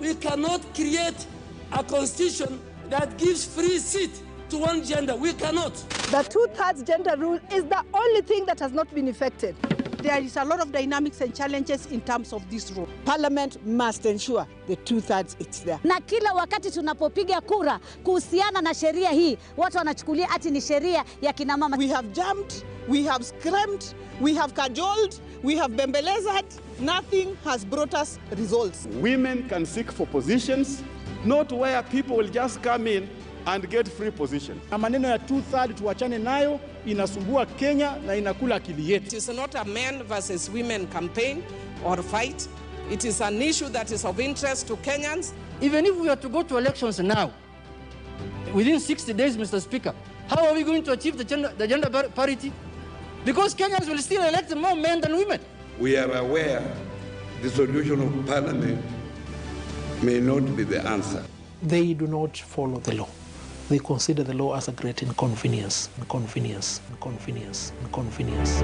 we cannot create a constitution that gives free seat to one gender. We cannot. The 2/3 gender rule is the only thing that has not been effected. There is a lot of dynamics and challenges in terms of this rule. Parliament must ensure the 2/3 it's there. Na kila wakati tunapopiga kura kuhusiana na sheria hii, watu wanachukulia ati ni sheria ya kina mama. We have jumped, we have screamed, we have cajoled, we have bembelezed. Nothing has brought us results. Women can seek for positions, not where people will just come in and get free position. Maneno ya 2/3 tuachane nayo, inasumbua Kenya na inakula akili yetu. It is not a men versus women campaign or fight. It is an issue that is of interest to Kenyans. Even if we are to go to elections now, within 60 days, Mr. Speaker, how are we going to achieve the gender parity? Because Kenyans will still elect more men than women. We are aware the solution of parliament may not be the answer. They do not follow the law. They consider the law as a great inconvenience, inconvenience, inconvenience, inconvenience.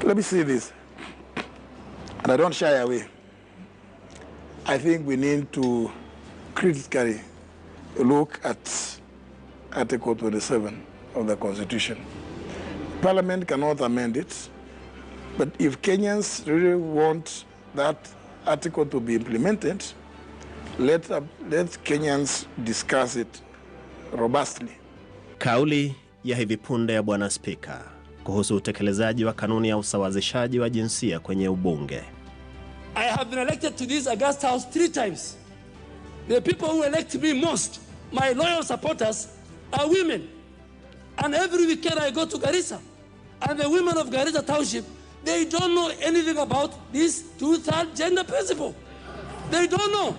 Let me say this, and I don't shy away. I think we need to critically look at Article 27 of the Constitution. Parliament cannot amend it, but if Kenyans really want that article to be implemented, let Kenyans discuss it robustly. Kauli ya hivi punde ya Bwana Spika kuhusu utekelezaji wa kanuni ya usawazishaji wa jinsia kwenye ubunge. I have been elected to this August House 3 times. The people who elect me most, my loyal supporters, are women. And every weekend I go to Garissa. And the women of Garissa Township, they don't know anything about this 2/3 gender principle. They don't know.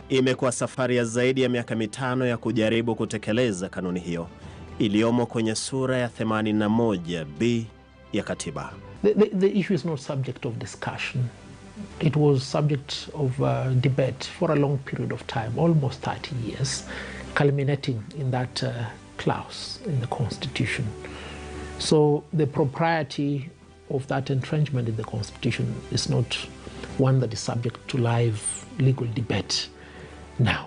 Imekuwa safari ya zaidi ya miaka 5 ya kujaribu kutekeleza kanuni hiyo iliyomo kwenye sura ya 81B ya katiba. The issue is not subject of discussion. It was subject of debate for a long period of time, almost 30 years, culminating in that clause in the Constitution. So the propriety of that entrenchment in the Constitution is not one that is subject to live legal debate now.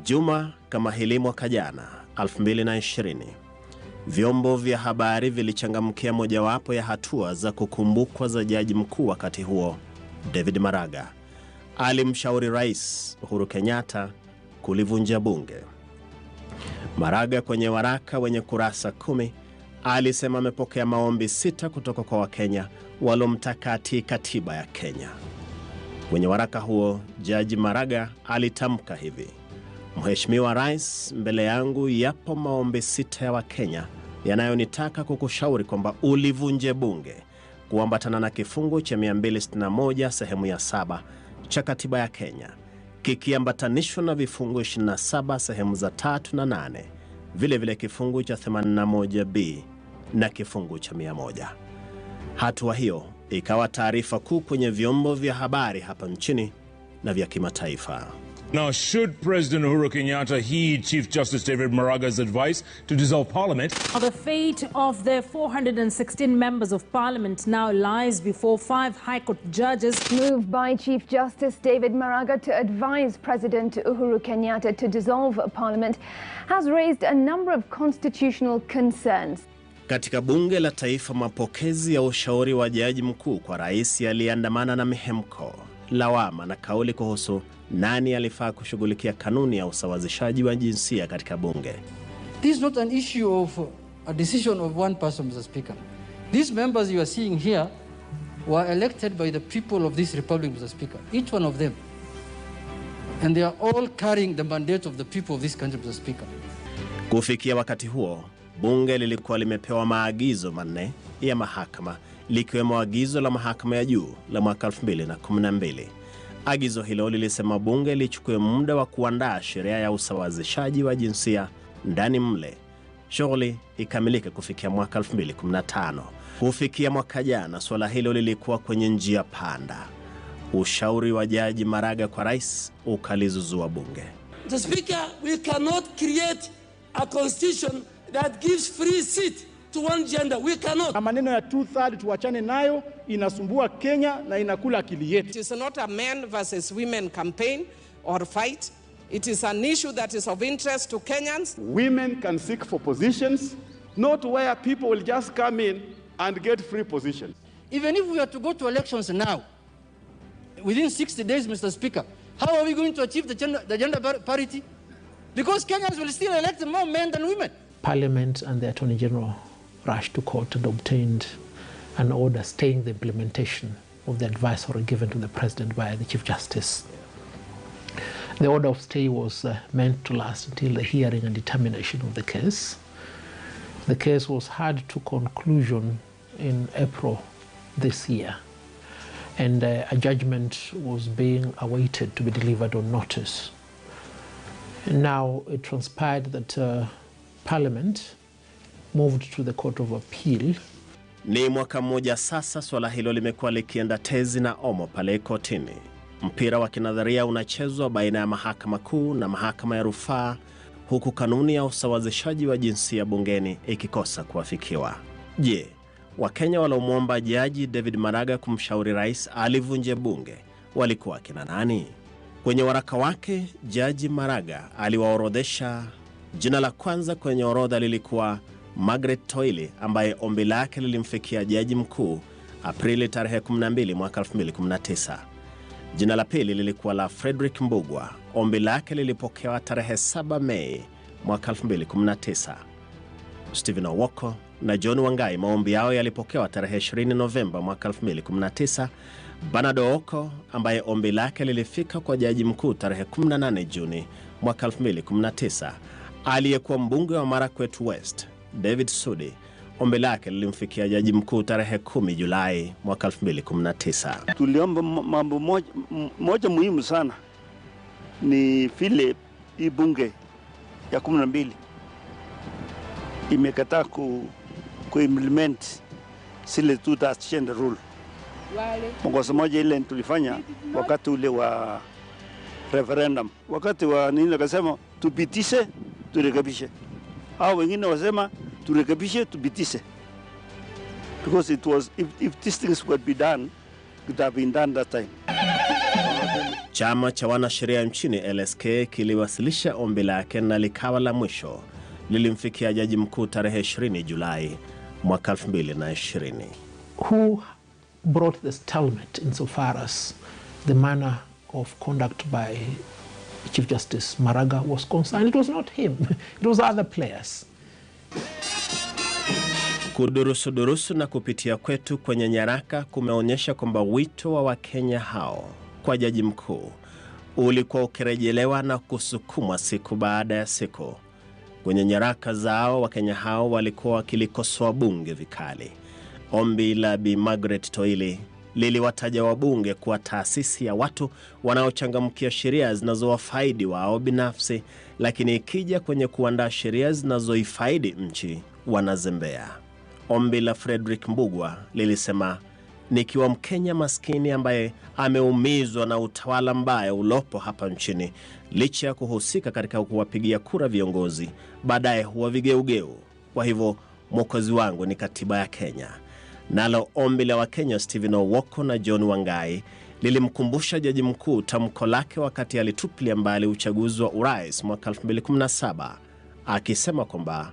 Juma kama hili mwaka jana 2020, vyombo vya habari vilichangamkia mojawapo ya hatua za kukumbukwa za jaji mkuu wakati huo, David Maraga. Alimshauri Rais Uhuru Kenyatta kulivunja bunge. Maraga kwenye waraka wenye kurasa 10 alisema amepokea maombi 6 kutoka kwa Wakenya walomtaka atii katiba ya Kenya. Kwenye waraka huo, Jaji Maraga alitamka hivi: Mheshimiwa Rais, mbele yangu yapo maombi 6 ya Wakenya yanayonitaka kukushauri kwamba ulivunje bunge kuambatana na kifungu cha 261 sehemu ya 7 cha katiba ya Kenya, kikiambatanishwa na vifungu 27 sehemu za 3 na 8, vile vile kifungu cha 81B na kifungu cha 100. Hatua hiyo ikawa taarifa kuu kwenye vyombo vya habari hapa nchini na vya kimataifa. Now, should President Uhuru Kenyatta heed Chief Justice David Maraga's advice to dissolve Parliament? The fate of the 416 members of Parliament now lies before 5 High Court judges. Move by Chief Justice David Maraga to advise President Uhuru Kenyatta to dissolve Parliament has raised a number of constitutional concerns. Katika bunge la taifa, mapokezi ya ushauri wa jaji mkuu kwa rais yaliandamana na mihemko, lawama na kauli kuhusu nani alifaa kushughulikia kanuni ya usawazishaji wa jinsia katika bunge. This is not an issue of a decision of one person, Mr. Speaker. These members you are seeing here were elected by the people of this republic, Mr. Speaker. Each one of them. And they are all carrying the mandate of the people of this country, Mr. Speaker. Kufikia wakati huo, bunge lilikuwa limepewa maagizo 4 ya mahakama, likiwemo agizo la mahakama ya juu la mwaka 2012. Agizo hilo lilisema bunge lichukue muda wa kuandaa sheria ya usawazishaji wa jinsia ndani mle. Shughuli ikamilike kufikia mwaka 2015. Kufikia mwaka jana, swala hilo lilikuwa kwenye njia panda. Ushauri wa Jaji Maraga kwa rais ukalizuzua bunge. The Speaker, we cannot create a constitution that gives free seat to one gender. We cannot. Maneno ya 2/3 tuachane nayo, inasumbua Kenya na inakula akili yetu. It is not a men versus women campaign or fight. It is an issue that is of interest to Kenyans. Women can seek for positions, not where people will just come in and get free positions. Even if we are to go to elections now, within 60 days, Mr. Speaker, how are we going to achieve the gender parity? Because Kenyans will still elect more men than women. Parliament and the Attorney General rushed to court and obtained an order staying the implementation of the advisory given to the President by the Chief Justice. The order of stay was meant to last until the hearing and determination of the case. The case was heard to conclusion in April this year, and a judgment was being awaited to be delivered on notice. Now it transpired that Parliament moved to the Court of Appeal. Ni mwaka mmoja sasa swala hilo limekuwa likienda tezi na omo pale kotini. Mpira wa kinadharia unachezwa baina ya mahakama kuu na mahakama ya rufaa, huku kanuni ya usawazishaji wa jinsia bungeni ikikosa kuafikiwa. Je, Wakenya waliomwomba Jaji David Maraga kumshauri rais alivunje bunge walikuwa kina nani? Kwenye waraka wake, Jaji Maraga aliwaorodhesha. Jina la kwanza kwenye orodha lilikuwa Margaret Toili, ambaye ombi lake lilimfikia Jaji Mkuu Aprili tarehe 12 mwaka 2019. Jina la pili lilikuwa la Frederick Mbugua, ombi lake lilipokewa tarehe 7 Mei mwaka 2019. Stephen Owoko na John Wangai maombi yao yalipokewa tarehe 20 Novemba mwaka 2019. Bernard Owoko, ambaye ombi lake lilifika kwa Jaji Mkuu tarehe 18 Juni mwaka 2019. Aliyekuwa mbunge wa Marakwet West, David Sudi, ombi lake lilimfikia Jaji Mkuu tarehe 10 Julai mwaka 2019. Tuliomba mambo moja muhimu sana, ni vile hii bunge ya 12 imekataa ku-implement zile 2/3 gender rule. Mkosa moja ile tulifanya wakati ule wa referendum, wakati wa nini akasema tupitishe turekebishe, hao wengine wasema turekebishe tupitishe, because it was if these things would be done, it would have been done that time. Chama cha wanasheria nchini LSK kiliwasilisha ombi lake na likawa la mwisho, lilimfikia Jaji Mkuu tarehe 20 Julai mwaka 2020. Who brought the stalemate insofar as the manner of conduct by Chief Justice Maraga was concerned? It was not him, it was other players. Kudurusu na kupitia kwetu kwenye nyaraka kumeonyesha kwamba wito wa Wakenya hao kwa Jaji Mkuu ulikuwa ukirejelewa na kusukumwa siku baada ya siku. Kwenye nyaraka zao, Wakenya hao walikuwa wakilikosoa bunge vikali. Ombi la Bi Margaret Toili liliwataja wabunge kuwa taasisi ya watu wanaochangamkia sheria zinazowafaidi wao binafsi, lakini ikija kwenye kuandaa sheria zinazoifaidi nchi wanazembea. Ombi la Frederick Mbugua lilisema, nikiwa Mkenya maskini ambaye ameumizwa na utawala mbaya ulopo hapa nchini, licha ya kuhusika katika kuwapigia kura viongozi, baadaye huwa vigeugeu. Kwa hivyo mwokozi wangu ni katiba ya Kenya. Nalo ombi la Wakenya Stephen Owoko na John Wangai lilimkumbusha Jaji Mkuu tamko lake wakati alitupilia mbali uchaguzi wa urais mwaka 2017, akisema kwamba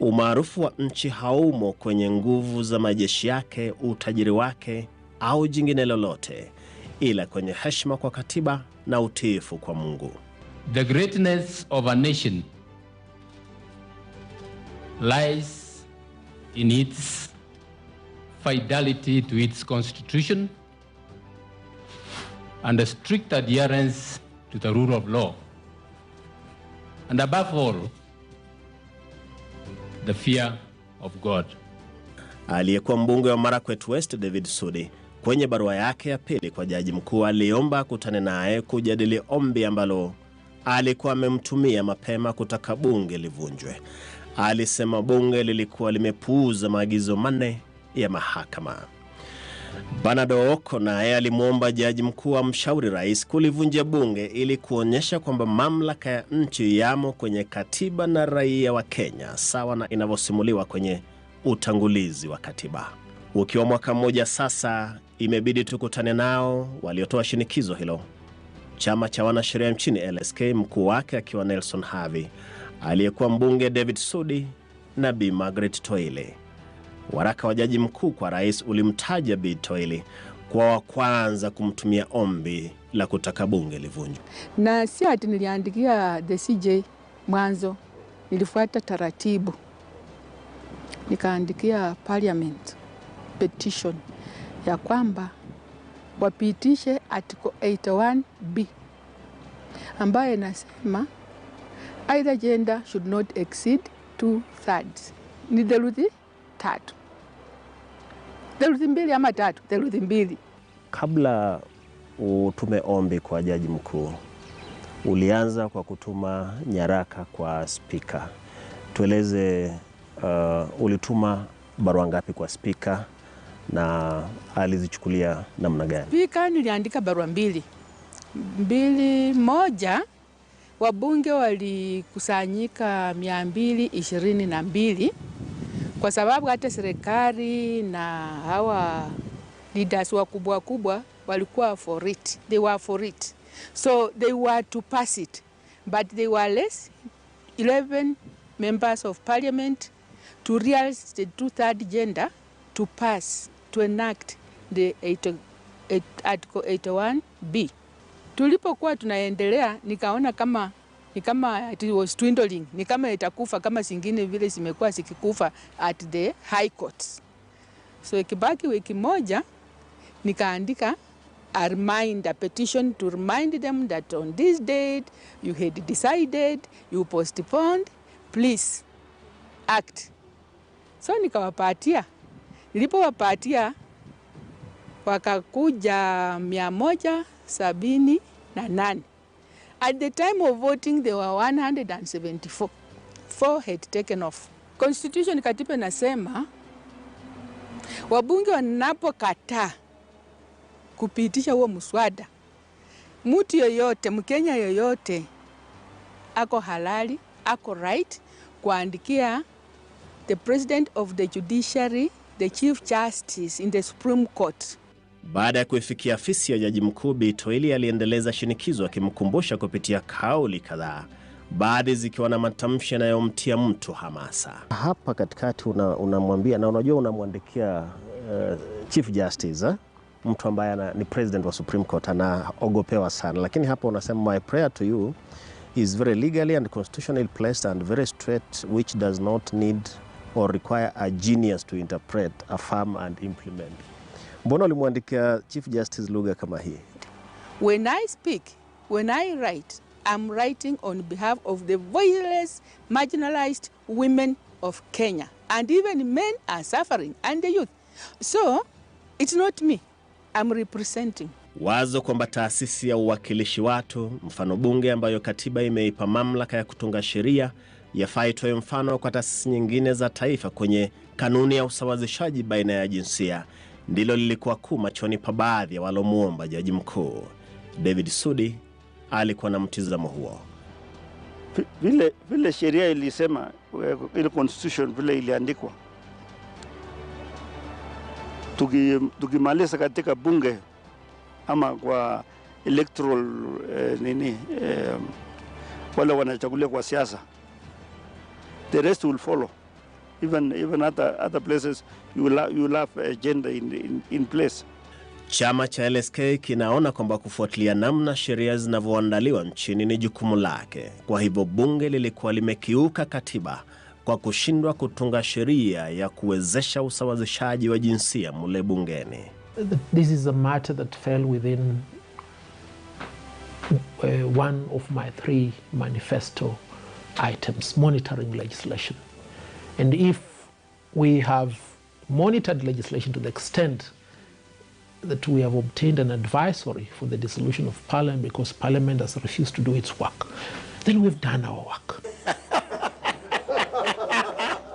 umaarufu wa nchi haumo kwenye nguvu za majeshi yake, utajiri wake au jingine lolote, ila kwenye heshima kwa katiba na utiifu kwa Mungu. The greatness of a nation lies in its fidelity to its constitution and a strict adherence to the rule of law, and above all, the fear of God. Aliyekuwa mbunge wa Marakwet West David Sudi, kwenye barua yake ya pili kwa Jaji Mkuu, aliomba kutane naye kujadili ombi ambalo alikuwa amemtumia mapema kutaka bunge livunjwe. Alisema bunge lilikuwa limepuuza maagizo manne ya mahakama. Bernard Owoko naye alimuomba Jaji Mkuu amshauri rais kulivunja bunge ili kuonyesha kwamba mamlaka ya nchi yamo kwenye katiba na raia wa Kenya, sawa na inavyosimuliwa kwenye utangulizi wa katiba. Ukiwa mwaka mmoja sasa, imebidi tukutane nao waliotoa shinikizo hilo. Chama cha wanasheria nchini LSK, mkuu wake akiwa Nelson Havi, aliyekuwa mbunge David Sudi na Bi Margaret Toile. Waraka wa jaji mkuu kwa rais ulimtaja Bi Toile kwa wa kwanza kumtumia ombi la kutaka bunge livunjwe. Na si ati niliandikia the CJ mwanzo, nilifuata taratibu. Nikaandikia parliament petition ya kwamba wapitishe article 81B ambayo inasema either gender should not exceed 2/3. Ni theluthi tatu. Theluthi mbili ama tatu, theluthi mbili. Kabla utume ombi kwa jaji mkuu, ulianza kwa kutuma nyaraka kwa spika. Tueleze ulituma barua ngapi kwa spika na alizichukulia namna gani? Spika niliandika barua mbili. Moja, wabunge walikusanyika 222 kwa sababu hata serikali na hawa leaders wakubwa walikuwa for it. They were for it. So they were to pass it. But they were less, 11 members of parliament to realize the 2/3 gender to pass, to enact the article 81B. Tulipokuwa tunaendelea, nikaona kama it was dwindling, ni kama itakufa kama zingine vile zimekuwa zikikufa at the high courts. So ikibaki wiki moja, nikaandika a petition to remind them that on this date you had decided, you postponed, please act. So nikawapatia. Nilipowapatia wakakuja 178. At the time of voting there were 174. 4 had taken off. Constitution katiba nasema wabunge wanapokataa kupitisha huo mswada, mtu yoyote, Mkenya yoyote ako halali, ako right kuandikia the president of the judiciary, the chief justice in the Supreme Court. Baada ya kuifikia afisi ya jaji mkuu, Bi Toile aliendeleza shinikizo akimkumbusha kupitia kauli kadhaa, baadhi zikiwa na matamshi yanayomtia mtu hamasa. Hapa katikati unamwambia na unajua unamwandikia chief justice, mtu ambaye ni president wa Supreme Court, anaogopewa sana. Lakini hapa unasema my prayer to you is very legally and constitutionally placed and very straight, which does not need or require a genius to interpret, affirm and implement. Mbona ulimwandikia Chief Justice lugha kama hii? When I speak, when I write, I'm writing on behalf of the voiceless, marginalized women of Kenya. And even men are suffering, and the youth. So, it's not me. I'm representing. Wazo kwamba taasisi ya uwakilishi watu, mfano bunge ambayo katiba imeipa mamlaka ya kutunga sheria, yafaa itoe mfano kwa taasisi nyingine za taifa kwenye kanuni ya usawazishaji baina ya jinsia, ndilo lilikuwa kuu machoni pa baadhi ya walomuomba jaji mkuu. David Sudi alikuwa na mtizamo huo. Vile sheria ilisema, ile constitution vile iliandikwa, tukimaliza katika bunge ama kwa electoral wale wanachagulia kwa siasa, the rest will follow. Even other places you will have a gender in place. Chama cha LSK kinaona kwamba kufuatilia namna sheria zinavyoandaliwa nchini ni jukumu lake. Kwa hivyo bunge lilikuwa limekiuka katiba kwa kushindwa kutunga sheria ya kuwezesha usawazishaji wa jinsia mule bungeni. This is a matter that fell within one of my 3 manifesto items, monitoring legislation. And if we have monitored legislation to the extent that we have obtained an advisory for the dissolution of Parliament because Parliament has refused to do its work, then we've done our work.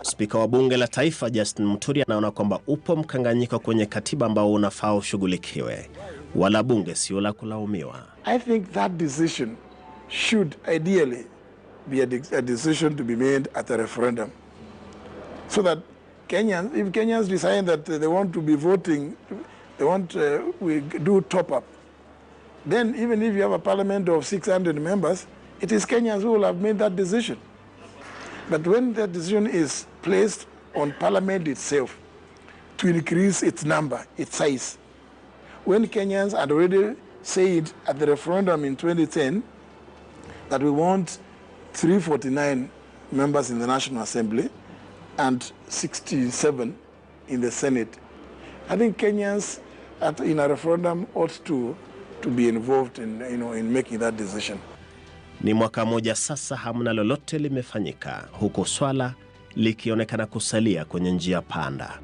Spika wa bunge la taifa Justin Muturi anaona kwamba upo mkanganyiko kwenye katiba ambao unafaa ushughulikiwe, wala bunge sio la kulaumiwa. I think that decision should ideally be a decision to be made at a referendum, so that Kenyans, if Kenyans decide that they want to be voting, they want we do top up, then even if you have a parliament of 600 members, it is Kenyans who will have made that decision. But when that decision is placed on parliament itself to increase its number, its size, when Kenyans had already said at the referendum in 2010 that we want 349 members in the National Assembly and 67 in the Senate, I think Kenyans in a referendum ought to be involved in making that decision. Ni mwaka moja sasa hamna lolote limefanyika, huku swala likionekana kusalia kwenye njia panda.